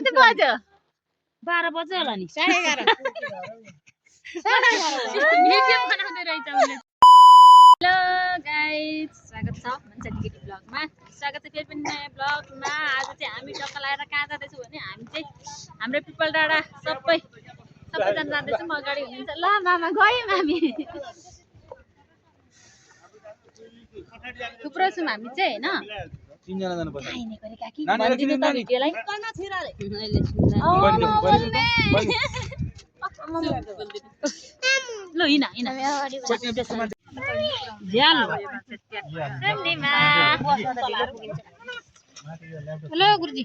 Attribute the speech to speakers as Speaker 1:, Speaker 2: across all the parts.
Speaker 1: कति बज्यो
Speaker 2: 12 बज्यो होला नि
Speaker 1: 11:30
Speaker 2: भिडियो बनाउँदै रहेछ उले हेलो गाइस स्वागत छ मान्छे टिकेटी ब्लगमा स्वागत छ फेरि पनि नयाँ ब्लगमा आज चाहिँ हामी टक्क लाएर कहाँ जाँदैछौँ भने हामी चाहिँ हाम्रो पिपल डाँडा सबैजना जाँदैछौँ अगाडि हुनुहुन्छ ल मामा गयौँ हामी थुप्रो छौँ हामी चाहिँ हैन
Speaker 3: 3 जना जानु पर्छ
Speaker 2: खाइने गरे काकी भन्दिनु त भिडियोलाई ल हिँड हिँड झ्याल हेलो गुरुजी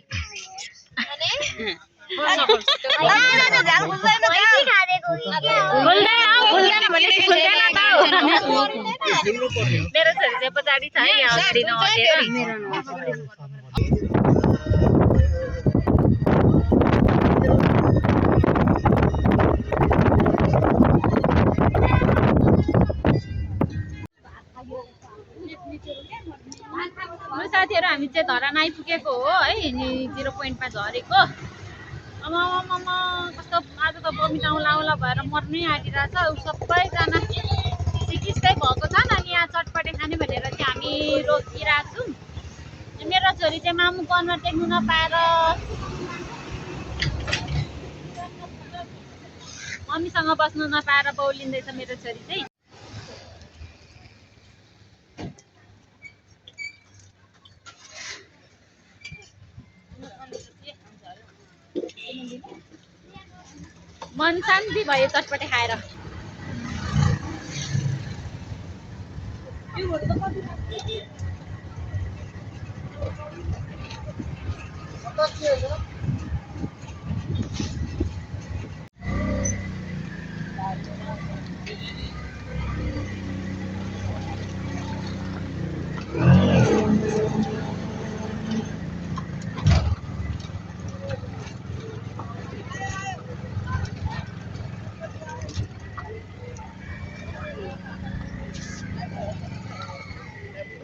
Speaker 1: मेरो छोरी चाहिँ पछाडि छ है यहाँ अगाडि नहटेर साथीहरु हामी चाहिँ धरान आइपुगेको हो है 0 पोइन्टमा झरेको अममम कस्तो आज त बमिट आउला भएर मर्नै आँटिरहेछ सबैजना सिकिस्तै भएको छन् अनि यहाँ चटपटे खाने भनेर चाहिँ हामी रोकिरहेको छौँ मेरो छोरी चाहिँ मामुको अनुहार देख्नु नपाएर मम्मीसँग बस्नु नपाएर बौलिँदैछ मेरो छोरी चाहिँ मन शान्ति भयो चटपटे खाएर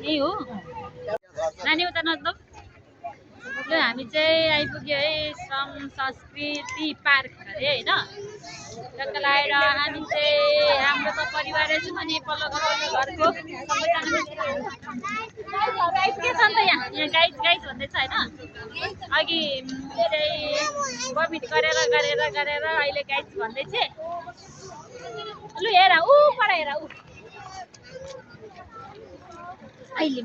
Speaker 1: यही हो नानी उता नजाऊ ल हामी चाहिँ आइपुग्यो है श्रम संस्कृति पार्क अरे हैन टक्क लाएर हामी चाहिँ हाम्रो त परिवारै छौँ अनि पल्लो घरको सबैजना के छ नि त यहाँ गाइड भन्दैछ हैन अघि चाहिँ बमिट गरेर अहिले गाइड भन्दैछ लु हेर ऊ पर हेर ऊ अहिले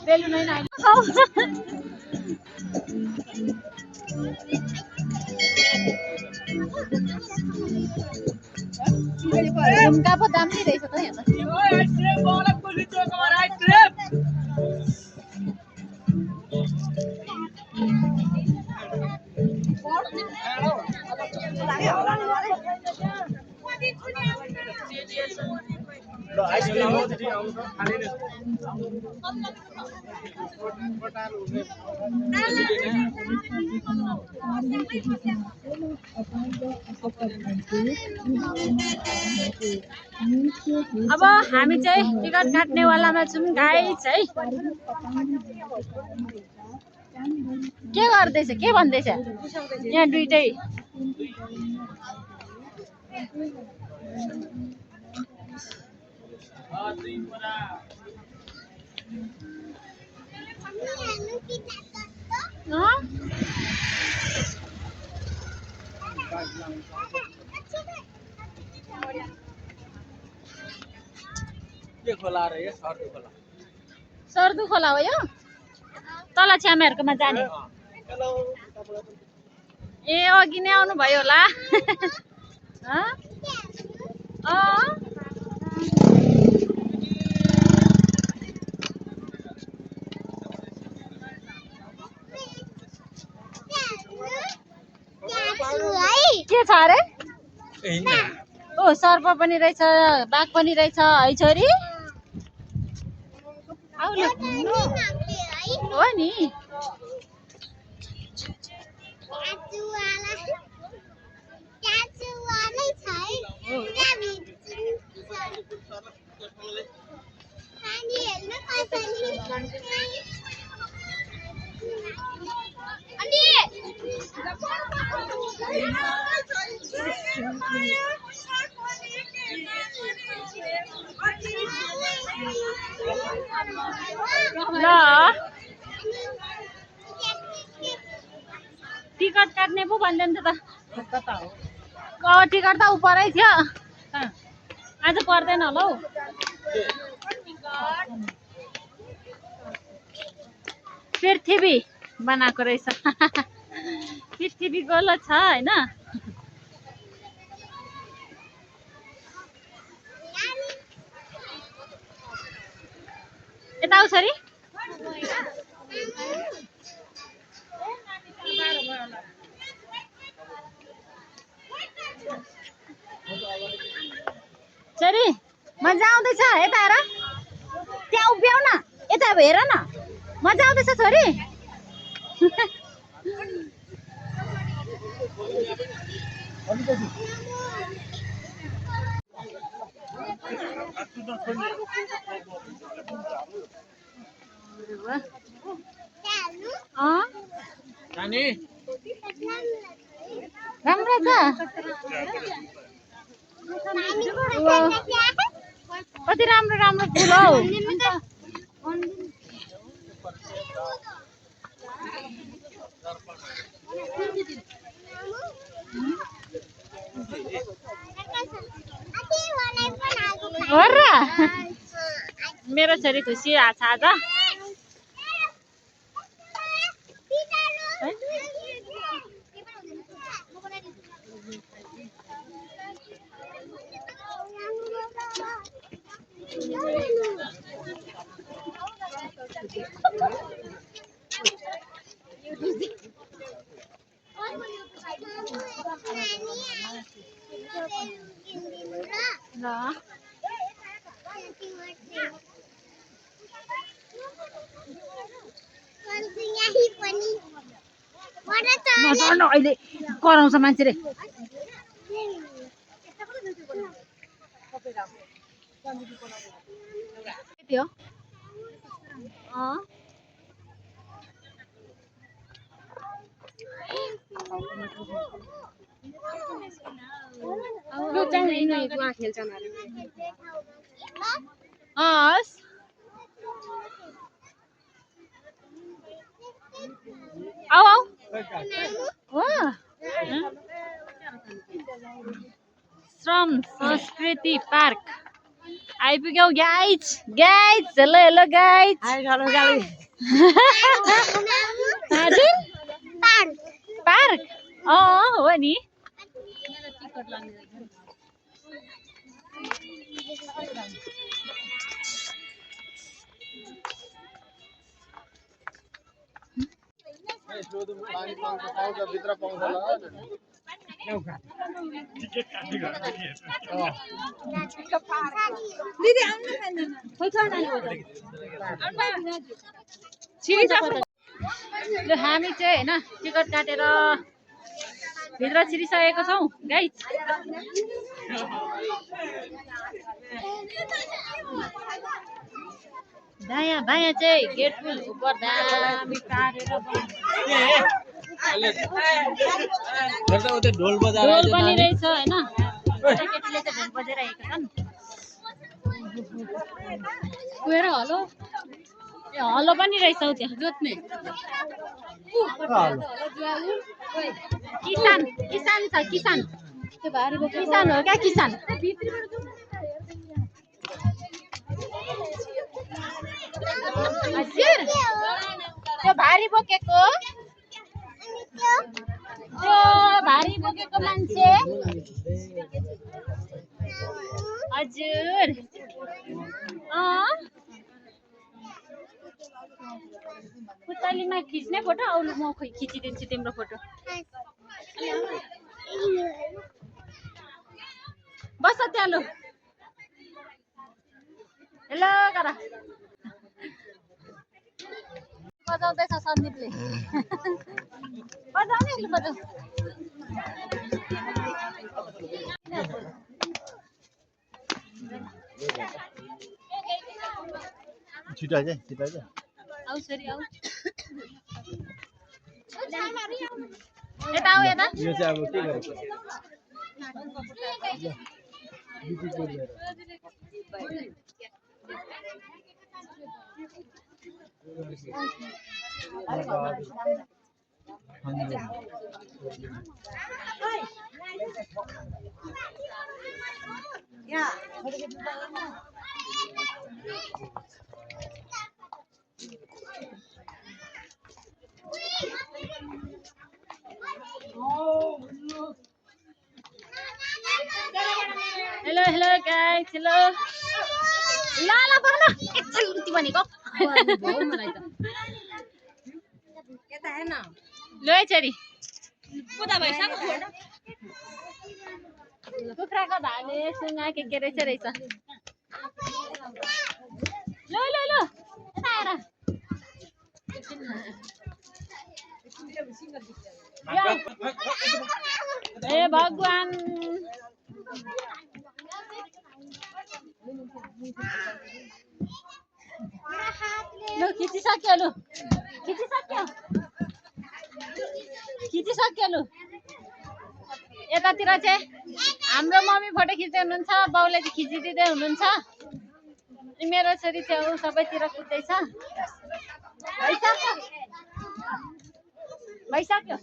Speaker 1: बेलुन हैन झुम्का पो दामी रहेछ त यहाँ
Speaker 3: आइसक्रिम हो त्यति आउनु
Speaker 2: अब हामी चाहिँ टिकट काट्नेवालामा छौँ गाइस है के गर्दैछ के भन्दैछ यहाँ दुईटै
Speaker 3: के खोला रे
Speaker 2: सर्दु खोला हो यो तल छ्यामाहरूकोमा जाने ए अघि नै आउनु भयो होला के छ अरे ओ सर्प पनि रहेछ बाघ पनि रहेछ है छोरी आउनु हो नि
Speaker 1: ल टिकट काट्ने पो भन्दैन त टिकट त उपरै थियो आज पर्दैन होला हौ पृथ्वी बनाएको रहेछ पृथ्वी गोलो छ होइन यता आऊ छोरी छोरी मजा आउँदैछ यता हेर त्यहाँ उभ्याउ न यता हेर न मजा आउँदैछ छोरी राम्रो छ कति राम्रो राम्रो फुल हौ हो र मेरो छोरी खुसी छ आज ल अहिले कराउँछ मान्छेले त्यो हस् आऊ आऊ हो श्रम संस्कृति पार्क आइपुग्यौ guys guys hello hello guys park हो नि
Speaker 3: भित्र पाउँछ
Speaker 1: हामी चाहिँ होइन टिकट काटेर भित्र छिरिसकेको छौँ गाइज दायाँ बायाँ चाहिँ गेट ऊपर दामी पारेर
Speaker 3: ढोल बजा
Speaker 1: ढोल पनि रहेछ होइन केटीले चाहिँ ढोल बजाइरहेको छन् गएर हलो ए हलो पनि रहेछ हौ त्यहाँ जोत्ने किसान किसान छ किसान त्यो भारीको किसान हो क्या किसान हजुर त्यो भारी बोकेको त्यो भारी बोकेको मान्छे हजुर पुतलीमा खिच्ने फोटो आउनु म खिचिदिन्छु तिम्रो फोटो बस त्यहाँ लु हेलो गर बजाउँदैछ सन्दीपले बजाउने लु बजाऊ
Speaker 3: छिटो आइज
Speaker 1: आऊ छोरी आऊ यता आऊ यता
Speaker 3: यो चाहिँ अब के गर्छ
Speaker 1: हेलो हेलो गाइस हेलो ल ल बग्न एकछिन उति भनेको मलाई त
Speaker 2: यता हेर्न
Speaker 1: ल है छोरी
Speaker 2: कुदा भइसक्यो छोड्न
Speaker 1: कुखुराको भाले सुँगा के रहेछ ल ल ल यता आएर ए भगवान लु खिचिसक्यो लु खिचिसक्यो लु यतातिर चाहिँ हाम्रो मम्मी फोटो खिच्दै हुनुहुन्छ बाउले चाहिँ खिचिदिँदै हुनुहुन्छ अनि मेरो छोरी चाहिँ ऊ सबैतिर कुद्दैछ भइसक्यो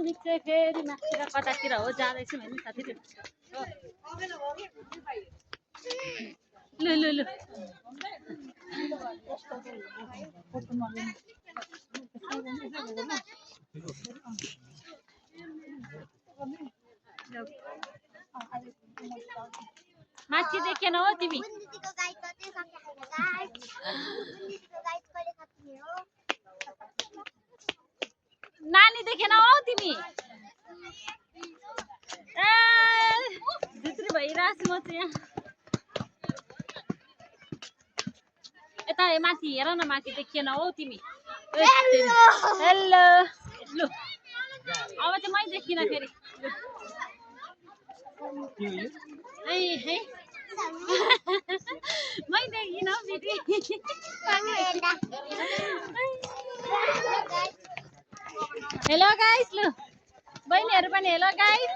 Speaker 1: निश्चय फेरि माथितिर कतातिर हो जाँदैछु भने साथीहरू लु लु लु माथि देखेन हो तिमी नानी देखेन हो तिमी ए भित्री भइरहेछु म चाहिँ यहाँ यता माथि हेर न माथि देखेन हो तिमी हेलो लु अब चाहिँ मै देखिनँ फेरि है मै देखिनँ फेरि हेलो गाइस लु बहिनीहरू पनि हेलो गाइस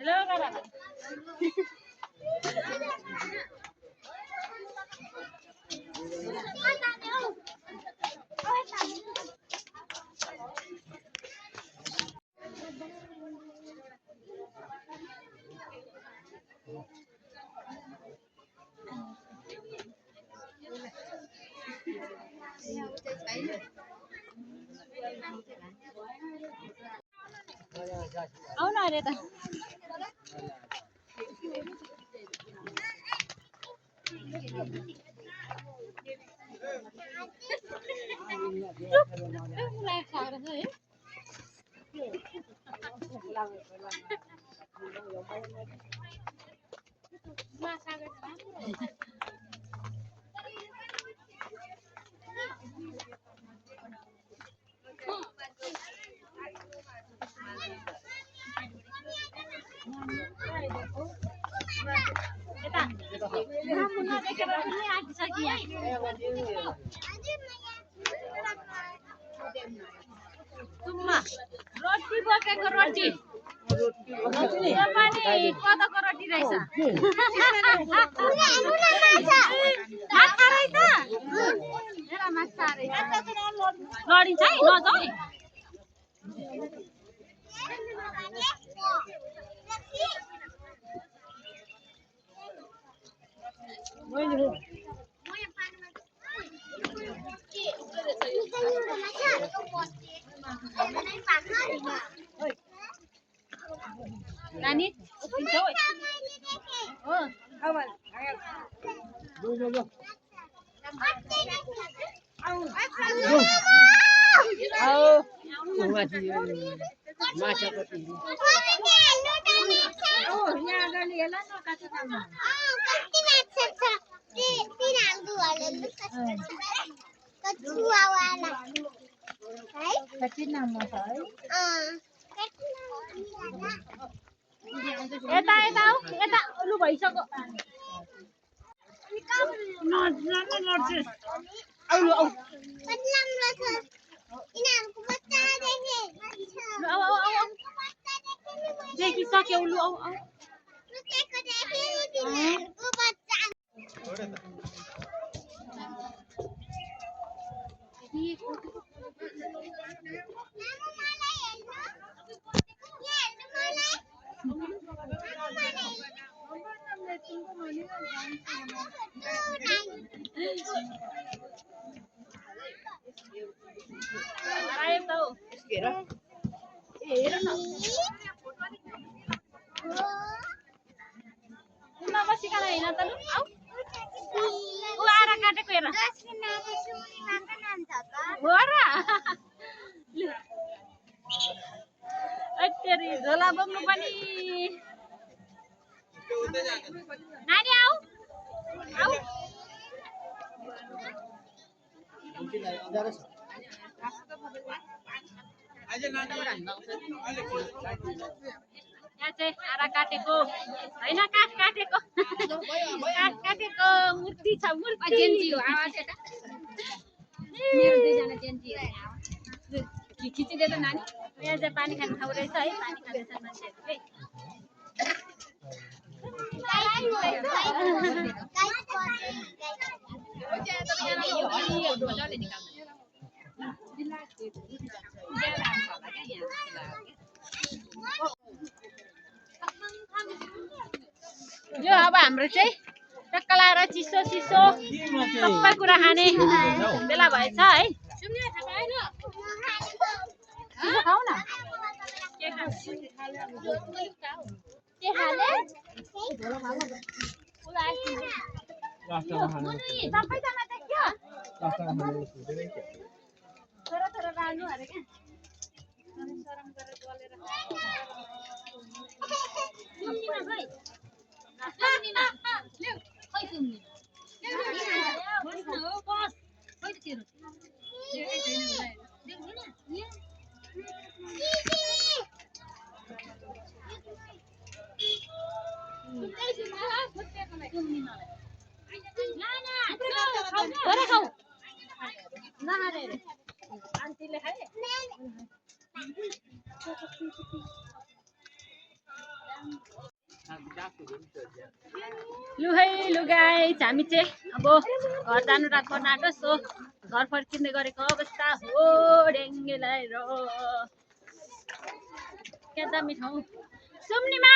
Speaker 1: हेलो गारा आउन अरे त रोटी बोकेको रोटी यो पनि कोदोको रोटी रहेछ माछा रहेछ हेर माछा रहेछ लडिन्छ है नजाऊ है नानी उठ्छौ हो यता यता आऊ यता लु भइसक्यो आऊ आऊ देखिसक्यौ लु आऊ आऊ नबसिकन होइन त लु आऊ ऊ आरा काटेको हेर हो र अत्तेरी झोला बोक्नु पनि नानी आऊ आऊ यहाँ चाहिँ आरा काटेको होइन काठ काटेको काठ काटेको मूर्ति छ मूर्ति खिचिदिए त नानी यहाँ चाहिँ पानी खाने ठाउँ रहेछ है पानी खाँदैछ मान्छेहरूले यो अब हाम्रो चाहिँ टक्क लाएर चिसो चिसो सबै कुरा खाने बेला भएछ है खाऊ न के खाने सबैजना देख्यो थोरै थोरै राख्नु अरे क्या सरम गरेर गलेर लु है लु गाइस हामी चाहिँ अब घर जानु रात पर्न आँट्यो सो घर फर्किँदै गरेको अवस्था हो ढेङ्गेलाई र क्या दामी ठाउँ सुम्निमा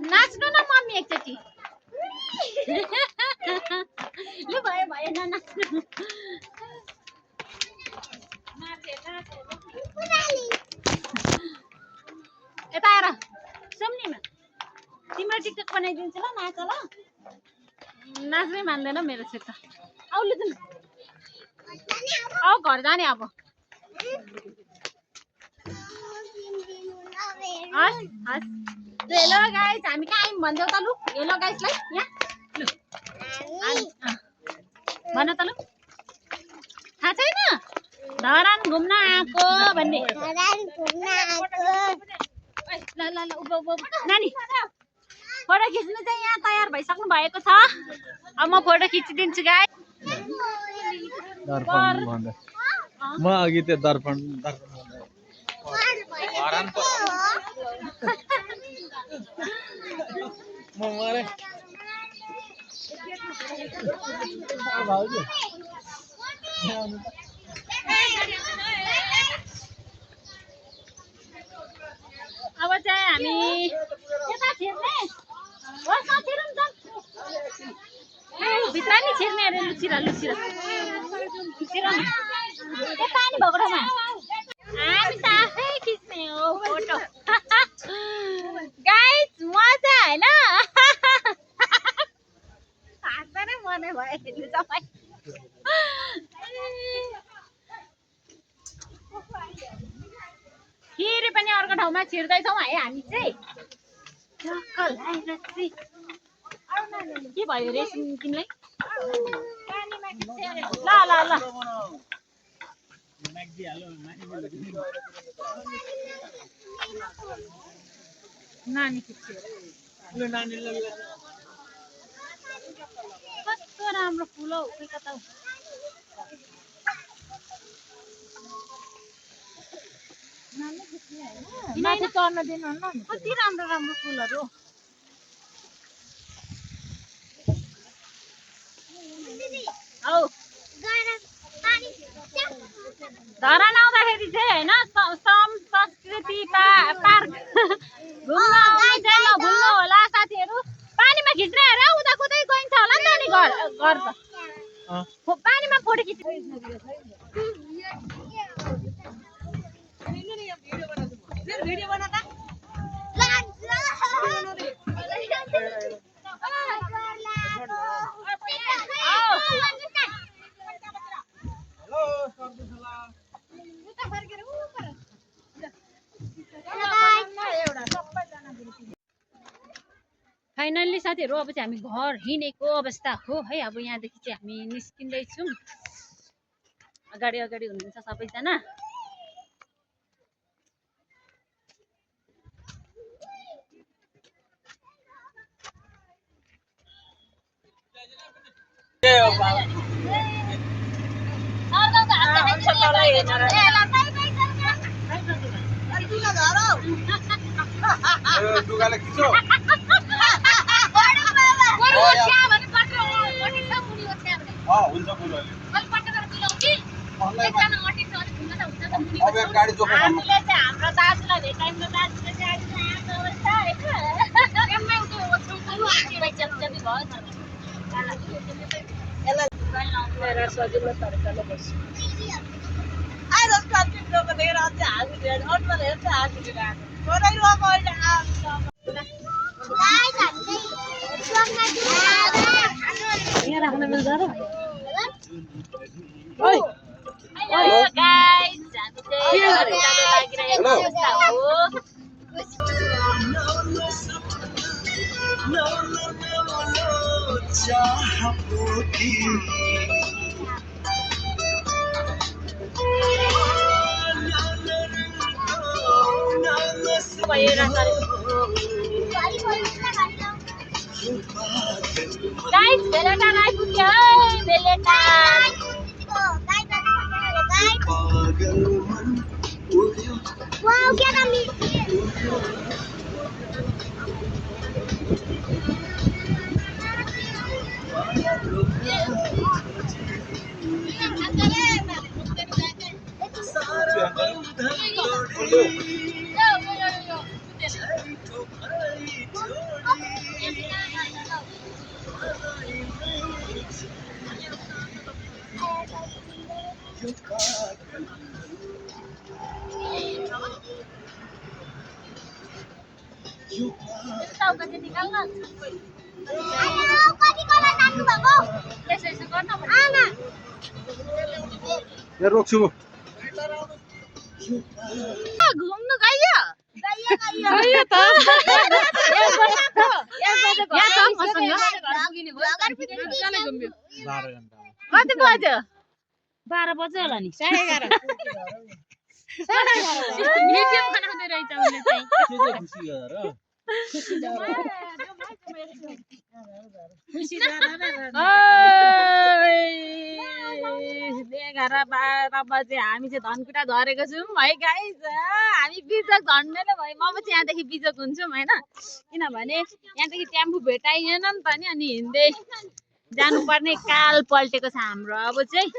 Speaker 1: नाच्नु न मम्मी एकचोटि लु भयो भयो न नाच्नु यता आएर सुम्निमा तिम्रो टिकटक बनाइदिन्छु ल नाच ल नाच्नै मान्दैन मेरो छेत आउ लु जाउँ आऊ घर जाने अब हस् हस् हेलो गाइस हामी कहाँ आयौँ भनिदेऊ त लु हेलो गाइसलाई यहाँ लु भन त लु थाहा छैन धरान घुम्न आएको भन्ने ल ल ल उभो उभो नानी फोटो खिच्नु चाहिँ यहाँ तयार भइसक्नु भएको छ अब म फोटो खिचिदिन्छु गाइस
Speaker 3: म अघि त्यो दर्पण म मरे
Speaker 2: अब चाहिँ हामी यता छिर्ने भित्र नि छिर्ने अरे लुचिरा पानी भएको ठाउँमा हामी त आफै खिच्ने हो फोटो गाइस मजा हैन हाँस्दै मर्ने भयो फेरि सबै फेरि पनि अर्को ठाउँमा छिर्दैछौँ है हामी चाहिँ के भयो रेसिङ तिमीलाई ल ल ल नानी कस्तो राम्रो फुल हौ खै कता हौ माथि चढ्न दिनुहुन्न कति राम्रो राम्रो फुलहरू हौ धरान आउँदाखेरि चाहिँ होइन संस्कृति पार्क घुम्न आउनु चाहिँ नभुल्नु होला साथीहरू पानीमा खिच्ने अरे उता कुदै गइन्छ होला नि त नि घर त पानीमा फोटो खिच्नु भिडियो बना त फाइनल्ली साथीहरू अब चाहिँ हामी घर हिँडेको अवस्था हो है अब यहाँदेखि चाहिँ हामी निस्किँदैछौँ अगाडि हुनुहुन्छ सबैजना हामीले चाहिँ हाम्रो दाजुलाई भेटाइम्रो दाजुले चाहिँ सजिलो तरिकाले बस्छु राख्न मिल्छ र हेलो गाइस हामी चाहिँ लागिरहेको अवस्था हो गाइस बेलेटान आइपुग्यो है बेलेटान वाउ क्या दामी
Speaker 3: रोक्छु
Speaker 2: घुम्नु गयो त कति बज्यो 12 बज्यो होला नि 11:30 भिडियो बनाउँदै रहेछ उसले चाहिँ
Speaker 1: बाह्र बजे हामी चाहिँ धनकुटा झरेको छौँ है गाइस। हामी बिजोक झर्ने नै भयो। म चाहिँ यहाँदेखि बिजोक हुन्छौँ होइन, किनभने यहाँदेखि टेम्पो भेटाइएन नि त नि, अनि हिँड्दै जानुपर्ने काल पल्टेको छ हाम्रो। अब चाहिँ